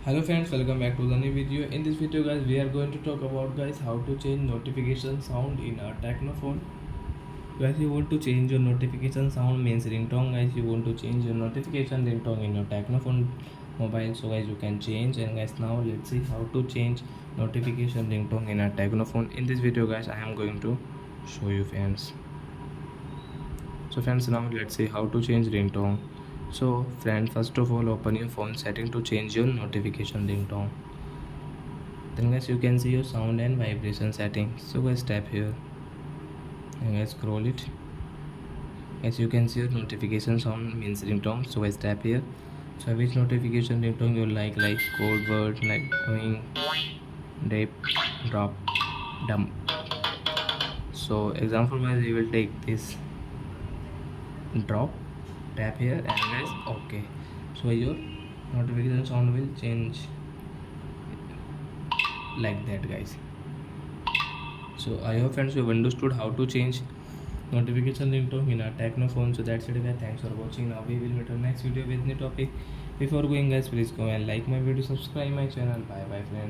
Hello friends, welcome back to the new video. In this video guys, we are going to talk about how to change notification sound in a Tecno phone. Guys, you want to change your notification sound means ringtone. Guys, you want to change your notification ringtone in your Tecno phone mobile. So guys, you can change. And guys, now let's see how to change notification ringtone in a Tecno phone. In this video guys, I am going to show you friends. So friends, now let's see how to change ringtone. So friend, first of all open your phone setting to change your notification ringtone. Then guys, you can see your sound and vibration settings. So guys, tap here and guys scroll it. As you can see your notification sound means ringtone. So guys, tap here. So which notification ringtone you like code word, like doing dip, drop, dump. So example wise, you will take this drop, tap here and guys okay. So your notification sound will change like that guys. So I hope friends you have understood how to change notification ringtone in a Tecno phone. So that's it guys, thanks for watching. Now we will meet on next video with new topic. Before going guys, please go and like my video, subscribe my channel. Bye bye friends.